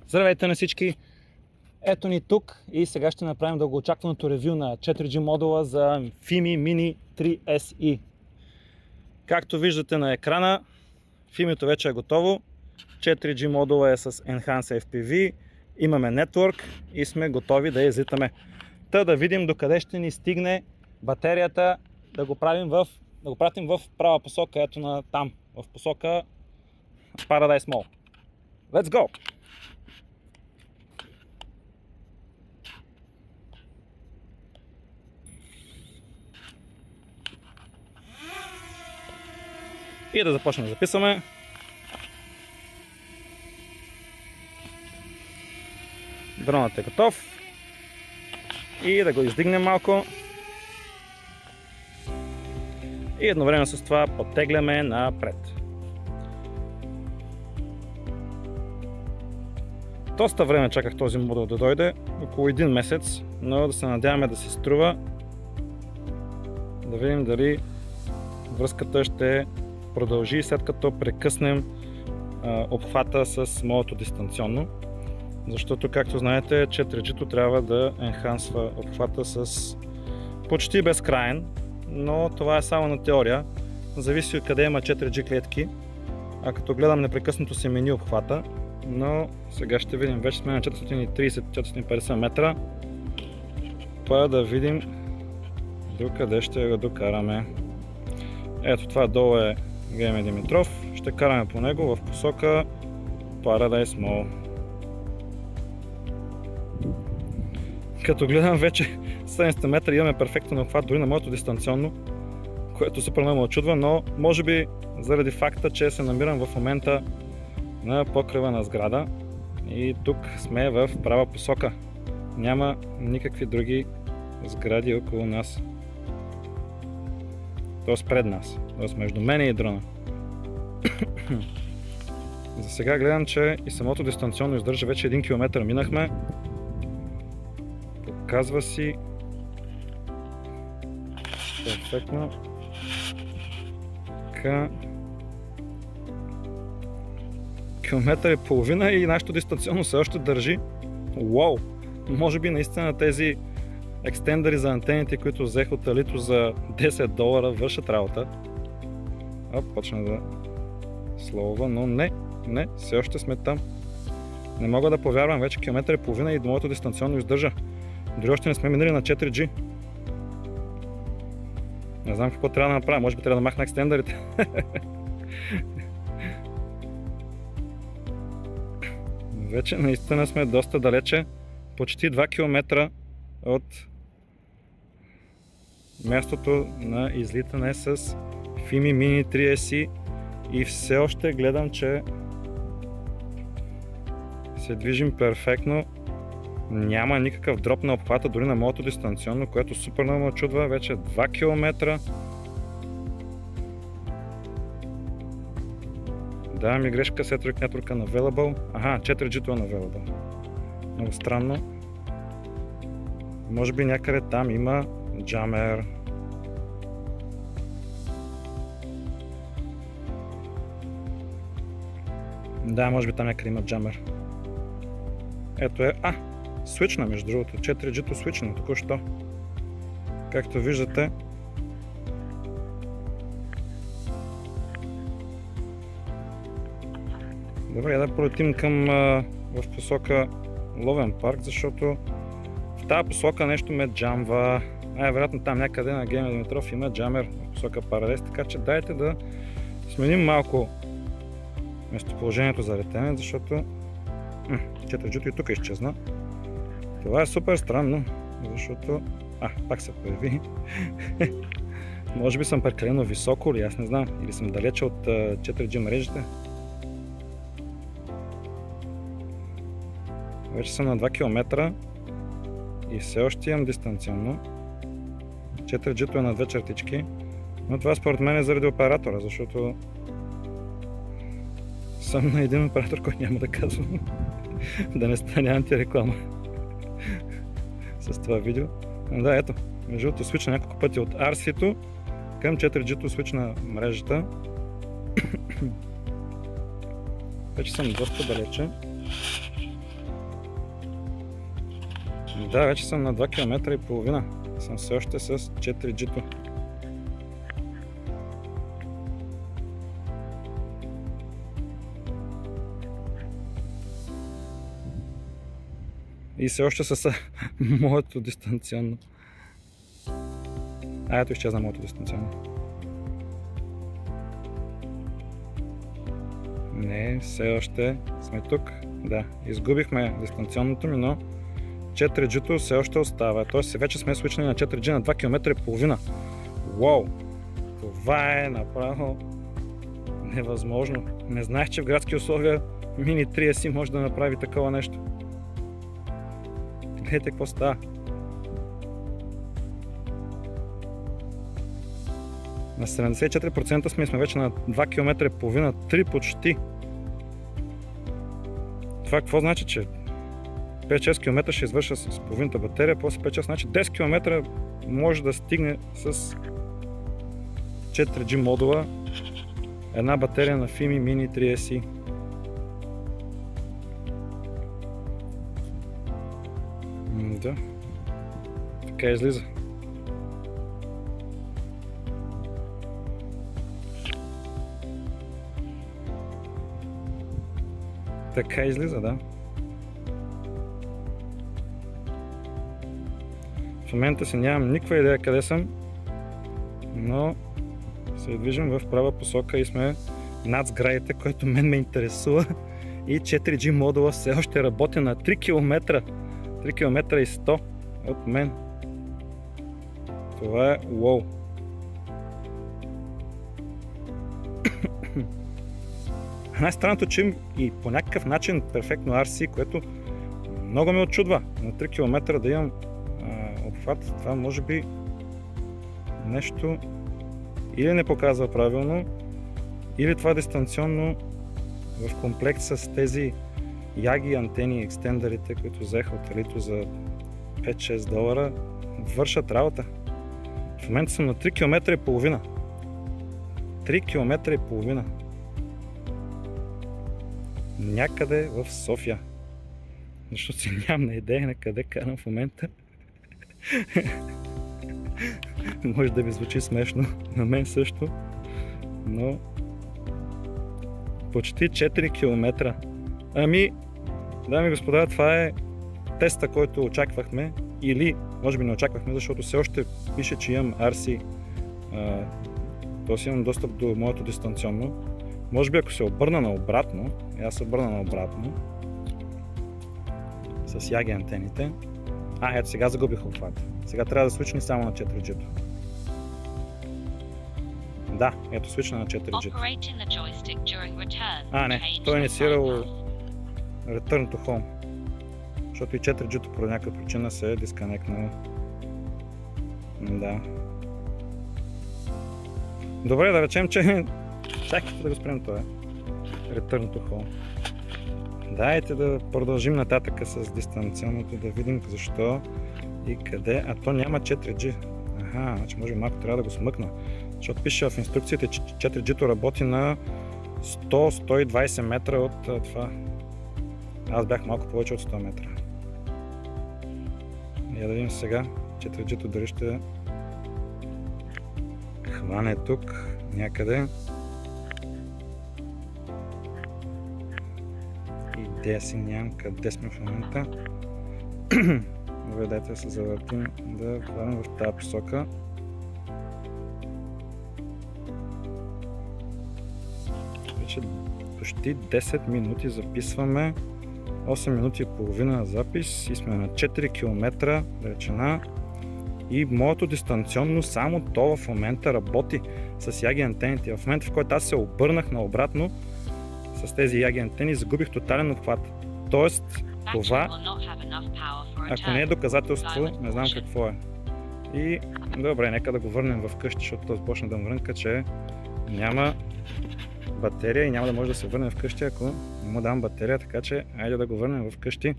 Здравейте на всички! Ето ни тук и сега ще направим дългоочакваното ревю на 4G модула за FIMI Mini 3SE. Както виждате на екрана, FIMI-то вече е готово. 4G модула е с Enhance FPV, имаме Network и сме готови да я излитаме. Та да видим докъде ще ни стигне батерията, да го пратим в права посока, ето на там, в посока Paradise Mall. Let's go! И да започнем да записваме. Дронът е готов. И да го издигнем малко. И едновременно с това подтегляме напред. Доста време чаках този модул да дойде, около 1 месец, но да се надяваме да се струва. Да видим дали връзката ще продължи след като прекъснем обхвата с модулото дистанционно. Защото, както знаете, 4G-то трябва да енхансва обхвата с почти безкрайен, но това е само на теория. Зависи от къде има 4G клетки, а като гледам непрекъснато се мени обхвата. Но сега ще видим, вече сме на 430-450 метра. Това да видим докъде ще го докараме. Ето това долу е Георги Димитров. Ще караме по него в посока Paradise Mall. Като гледам вече 70 метра имаме перфектен обхват дори на моето дистанционно, което супер много очудва, но може би заради факта, че се намирам в момента на покрива на сграда и тук сме в права посока. Няма никакви други сгради около нас. Тоест пред нас. Тоест между мене и дрона. За сега гледам, че и самото дистанционно издържа вече 1 км минахме. Показва си перфектно. Километър и половина и нашето дистанционно все още държи. Уау! Може би наистина тези екстендери за антените, които взех от Алито за $10 вършат работа. Почна да словва, но не, все още сме там. Не мога да повярвам, вече километър и половина и моето дистанционно издържа. Дори още не сме минали на 4G. Не знам какво трябва да направя, може би трябва да махна екстендерите. Вече наистина сме доста далече, почти 2 км от мястото на излитане с FIMI Mini 3SE и все още гледам, че се движим перфектно. Няма никакъв дроп на обхвата, дори на моето дистанционно, което супер много ме очудва. Вече 2 км. Да, ми грешка, Network на Available. 4G-то е на Available. Много странно. Може би някъде там има Jammer. Да, може би там някъде има Jammer. Ето е. Свична, между другото. 4G-то свична току-що. Както виждате. Добре, да полетим в посока Ловен парк, защото в тази посока нещо ме джамва. Вероятно там някъде на Георги Димитров има джамер в посока Paradise, така че дайте да сменим малко местоположението за летене, защото 4G-то и тук изчезна. Това е супер странно, защото... пак се появи. Може би съм прекалено високо или аз не знам, или съм далече от 4G мрежите. Вече съм на 2 км и все още имам дистанционно. 4G-то е на 2 чертички, но това според мен е заради оператора, защото съм на един оператор, който няма да казвам. Да не стане антиреклама с това видео. Да, ето, между другото свична няколко пъти от RC-то към 4G-то свична мрежата. Вече съм доста далече. Да, вече съм на 2 км и половина. Съм все още с 4G-то. И все още с моето дистанционно. Ето изчезна моето дистанционно. Не, все още сме тук. Да, изгубихме дистанционното ми, но 4G-то все още остава. Тоест вече сме свичнали на 4G на 2 км и половина. Уау! Това е направо невъзможно. Не знаех, че в градски условия Mini 3SE може да направи такова нещо. Гледайте какво става. На 74% сме вече на 2 км и половина, 3 почти. Това какво значи, че 5-6 км ще извърша с половината батерия, после 5-6, значи 10 км може да стигне с 4G модула една батерия на FIMI Mini 3SE. Да, така излиза. Така излиза, да. В момента си нямам никаква идея къде съм, но се движим в права посока и сме над сградите, което мен ме интересува. И 4G модула все още работи на 3 км. 3 км и 100 от мен. Това е уау. Най-странното, че и по някакъв начин перфектно RC, което много ме очудва. На 3 км да имам обхват, това може би нещо или не показва правилно, или това дистанционно в комплект с тези Yagi антени екстендерите, които взеха от Elito за 5-6 долара, вършат работа. В момента съм на 3 км и половина. 3 км и половина. Някъде в София. Защото си нямам идея на къде карам в момента. Може да ви звучи смешно, на мен също, но почти 4 км. Ами, дами и господа, това е теста, който очаквахме, или може би не очаквахме, защото все още пише, че имам RC, т.е. имам достъп до моето дистанционно. Може би ако се обърна наобратно, аз се обърна наобратно с Yagi антените. Ето сега загубих обхват. Сега трябва да свични само на 4G-то. Да, ето свична на 4G-то. Не, той е инициирал Return to Home. Защото и 4G-то по някаква причина се е дисконектнало. Да. Добре, да речем, че чакайте да го спрем това. Return to Home. Дайте да продължим нататъка с дистанционното, да видим защо и къде. А то няма 4G. Значи може малко трябва да го смъкна. Защото пише в инструкциите, че 4G-то работи на 100-120 метра от това. Аз бях малко повече от 100 метра. И да видим сега 4G-то дали ще хване тук някъде. Идея си нямам къде сме в момента. Добре, дайте да се завъртим, да хванем в тази посока. Вече почти 10 минути записваме, 8 минути и половина запис и сме на 4 км далечина. И моето дистанционно, само то в момента работи с Yagi антените. В момента, в който аз се обърнах наобратно с тези Yagi антени, загубих тотален обхват. Тоест, това, ако не е доказателство, не знам какво е. И добре, нека да го върнем в къщи, защото той започна да мрънка, че няма батерия и няма да може да се върне в къщи, ако не му дам батерия, така че айде да го върнем в къщи.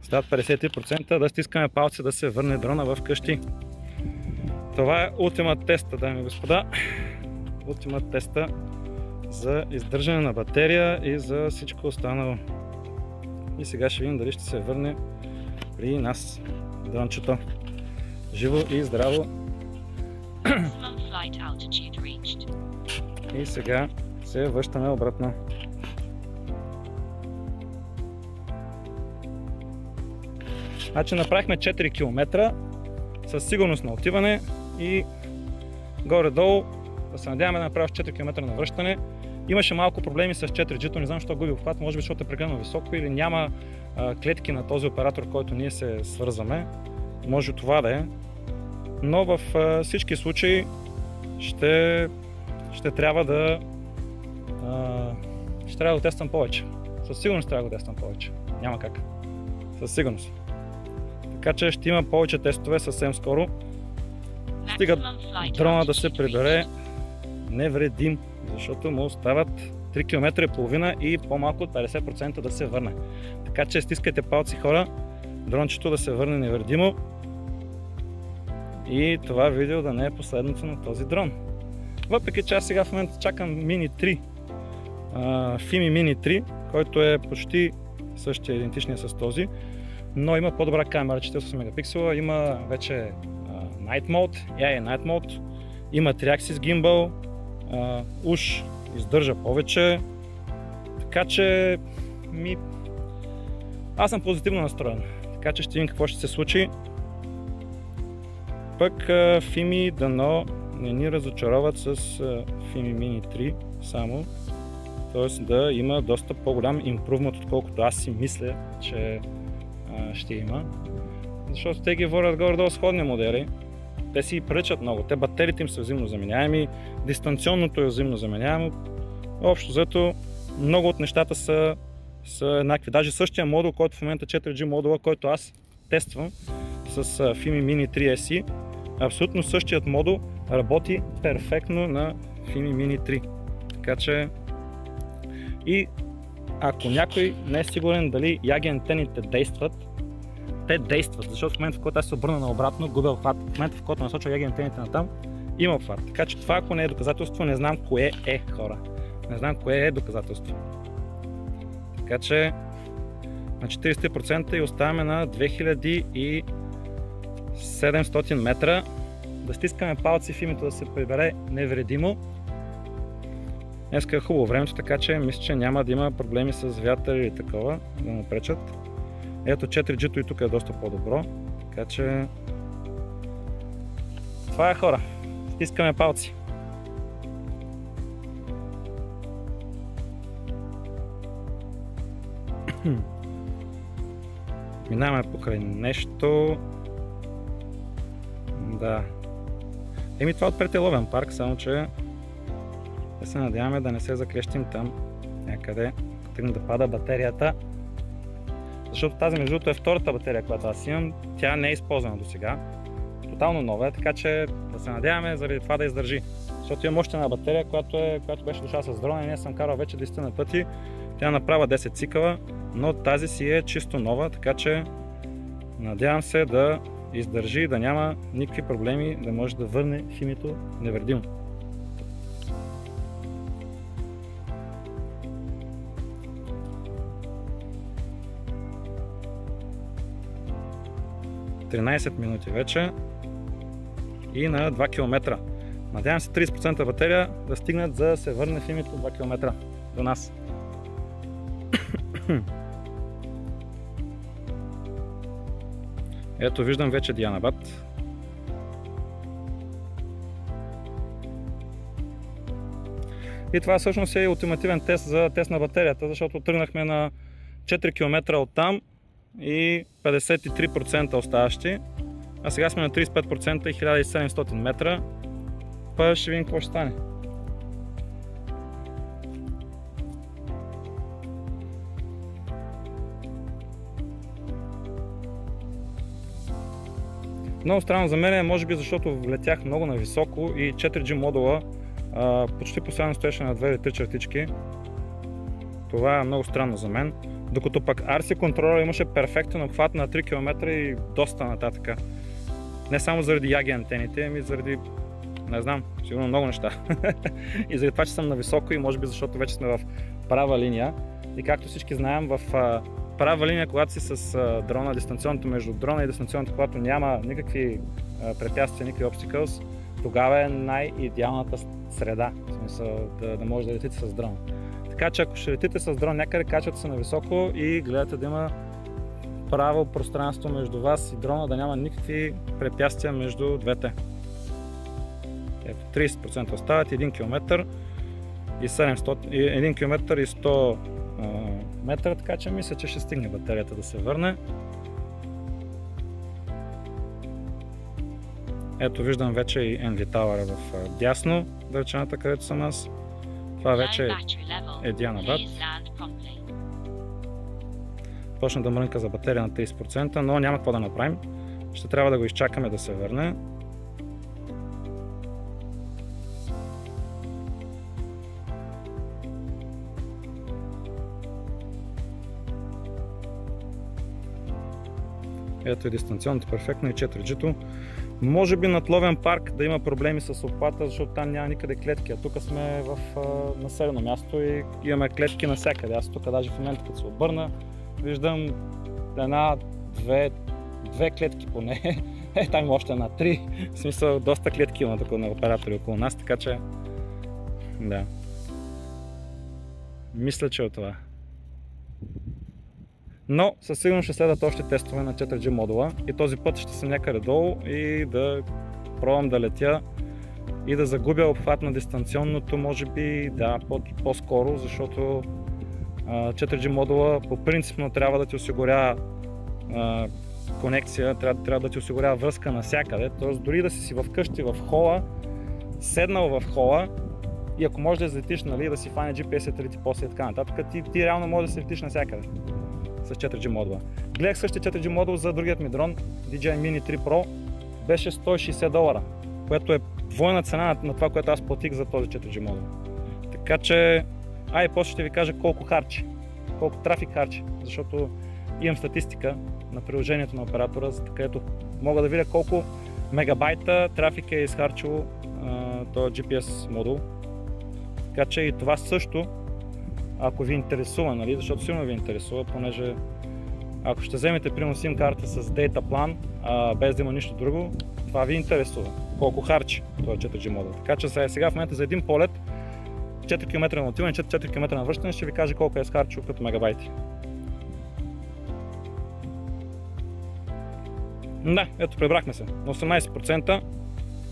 Остават 50%, да стискаме палци да се върне дрона в къщи. Това е ултимат теста, дами и господа. Ултимат теста за издържане на батерия и за всичко останало. И сега ще видим дали ще се върне при нас дрончето. Живо и здраво. И сега се връщаме обратно. Значи направихме 4 км със сигурност на отиване и горе-долу да се надяваме да направиш 4 км на връщане. Имаше малко проблеми с 4G-то, не знам защо губи обхват, може би защото е прекалено високо или няма клетки на този оператор, който ние се свързваме. Може това да е. Но в всички случаи ще трябва да тествам повече. Със сигурност трябва да го тествам повече. Няма как. Със сигурност. Така че ще има повече тестове съвсем скоро. Стига дрона да се прибере невредим, защото му остават 3 км и половина и по-малко от 50% да се върне. Така че стискайте палци, хора, дрончето да се върне невредимо и това видео да не е последното на този дрон. Въпреки че аз сега в момента чакам Mini 3, Fimi Mini 3, който е почти същия, идентичния с този, но има по-добра камера, 48 мегапиксела, има вече Night Mode, Night Mode, има 3-axis gimbal, уж издържа повече, така че аз съм позитивно настроен, така че ще видим какво ще се случи. Пък Fimi дано не ни разочароват с Fimi Mini 3 само, т.е. да има доста по-голям импрувмент, отколкото аз си мисля, че ще има, защото те ги водят горе-долу сходни модели. Те си приличат много, те батериите им са взаимно заменяеми, дистанционното е взаимно заменяемо. Общо взето много от нещата са еднакви. Даже същия модул, който в момента 4G модула, който аз тествам с Fimi Mini 3 SE, абсолютно същият модул работи перфектно на Fimi Mini 3. Така че и ако някой не е сигурен дали Yagi антените действат, те действат, защото в момента в който аз се обърна наобратно, губя обхват. В момента в който насочва Yagi антените натам, има обхват. Така че това, ако не е доказателство, не знам кое е, хора. Не знам кое е доказателство. Така че на 40% и оставаме на 2700 метра. Да стискаме палци в името да се прибере невредимо. Днеска е хубаво времето, така че мисля, че няма да има проблеми с вятър или такова, да му пречат. Ето 4G-то и тук е доста по-добро, така че това е, хора. Стискаме палци. Минаваме покрай нещо. Да. Това отпред е ловен парк, само че да се надяваме да не се закрещим там някъде, тръгне да пада батерията. Защото тази между другото е втората батерия, която аз имам, тя не е използвана до сега. Тотално нова е, така че да се надяваме заради това да издържи. Защото имам още една батерия, която беше дошла с дрона и не съм карал вече 10 на пъти. Тя направа 10 цикъла, но тази си е чисто нова, така че надявам се да издържи, да няма никакви проблеми, да може да върне Fimi-то невредимо. ...13 минути вече и на 2 км. Надявам се 30% батерия да стигнат, за да се върне Fimi-то 2 км до нас. Ето виждам вече Дианабад. И това всъщност е ултимативен тест за тест на батерията, защото тръгнахме на 4 км от там и 53% оставащи, а сега сме на 35% и 1700 метра. Па ще видим какво ще стане. Много странно за мен, може би защото летях много нависоко и 4G модула почти постоянно стоеше на 2 или 3 чертички. Това е много странно за мен. Докато пък RC контролера имаше перфектен обхват на 3 км и доста нататък. Не само заради Yagi антените, ами заради, не знам, сигурно много неща. И заради това, че съм нависоко и може би защото вече сме в права линия. И както всички знаем, в права линия, когато си с дрона, дистанционното между дрона и дистанционното, когато няма никакви препятствия, никакви obstacles, тогава е най-идеалната среда, в смисъл да може да летите с дрона. Така че ако ще летите с дрон някъде, качвате се на високо и гледате да има право пространство между вас и дрона, да няма никакви препятствия между двете. Ето 30% остават, 1 км и 1 км и 100 метра, така че мисля, че ще стигне батерията да се върне. Ето виждам вече и NV Tower в дясно, далечината, където съм аз. Това вече е Дианабад. Почна да мрънка за батерия на 30%, но няма какво да направим. Ще трябва да го изчакаме да се върне. Ето е дистанционното перфектно и 4G-то. Може би над ловен парк да има проблеми с обхвата, защото там няма никъде клетки, а тук сме в населено място и имаме клетки навсякъде. Аз тук даже в момента, като се обърна, виждам две клетки поне. Там има още една, 3. В смисъл, доста клетки има тук на оператори около нас, така че да. Мисля, че е това. Но със сигурност ще следват още тестове на 4G модула и този път ще съм някъде долу и да пробвам да летя и да загубя обхват на дистанционното, може би да, по-скоро, защото 4G модула по принципно трябва да ти осигурява конекция, трябва да ти осигурява връзка навсякъде, т.е. дори да си вкъщи в хола, седнал в хола и ако можеш да излетиш, нали, да си фане GPS-ите после и така нататък, ти реално можеш да се летиш навсякъде с 4G модула. Гледах същия 4G модул за другият ми дрон, DJI Mini 3 Pro, беше $160, което е двойна цена на това, което аз платих за този 4G модул. Така че, после ще ви кажа колко харчи, колко трафик харчи, защото имам статистика на приложението на оператора, където мога да видя колко мегабайта трафик е изхарчил този GPS модул. Така че и това също, ако ви интересува, нали, защото силно ви интересува, понеже ако ще вземете примерно SIM карта с дейта план, без да има нищо друго, това ви интересува. Колко харчи този 4G модул. Така че сега в момента за един полет, 4 км на отиване, 4 км на връщане, ще ви кажа колко е изхарчил като мегабайти. Да, ето прибрахме се на 18%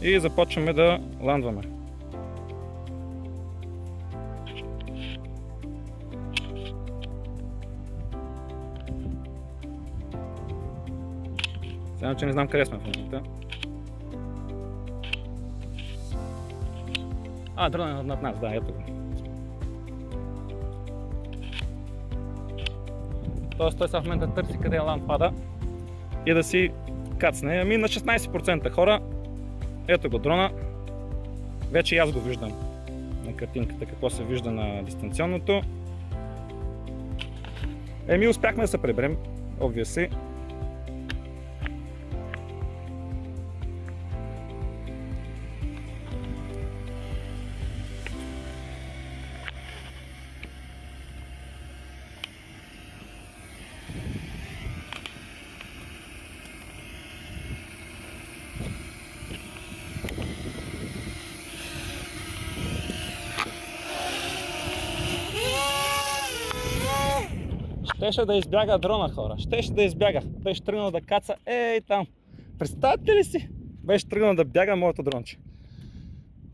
и започваме да ландваме. Сега, че не знам къде сме в момента. Дрона е над нас, да, ето го. Тоест той сега в момента търси къде е ланд пада и да си кацне. Ами на 16% хора. Ето го дрона. Вече и аз го виждам на картинката, какво се вижда на дистанционното. Успяхме да се приберем, obviously. Щеше да избяга дрона, хора. Щеше да избяга. Беше тръгнал да каца. Там. Представете ли си? Беше тръгнал да бяга моето дронче.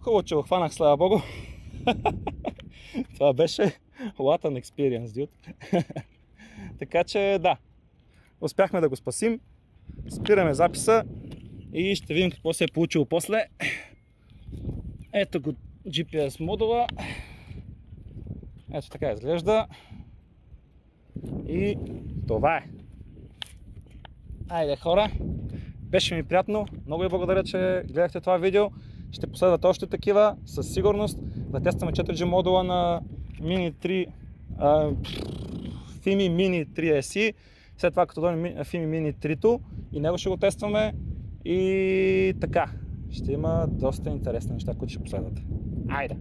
Хубаво, че го хванах, слава богу. Това беше what an experience, dude. Така че да. Успяхме да го спасим. Спираме записа и ще видим какво се е получило после. Ето го GPS модула. Ето така изглежда. И това е. Айде хора, беше ми приятно, много ви благодаря, че гледахте това видео. Ще последват още такива, със сигурност, да тестваме 4G модула на Mini 3, Fimi Mini 3SE, след това като дойде Fimi Mini 3 и него ще го тестваме и така, ще има доста интересни неща, които ще последват. Айде!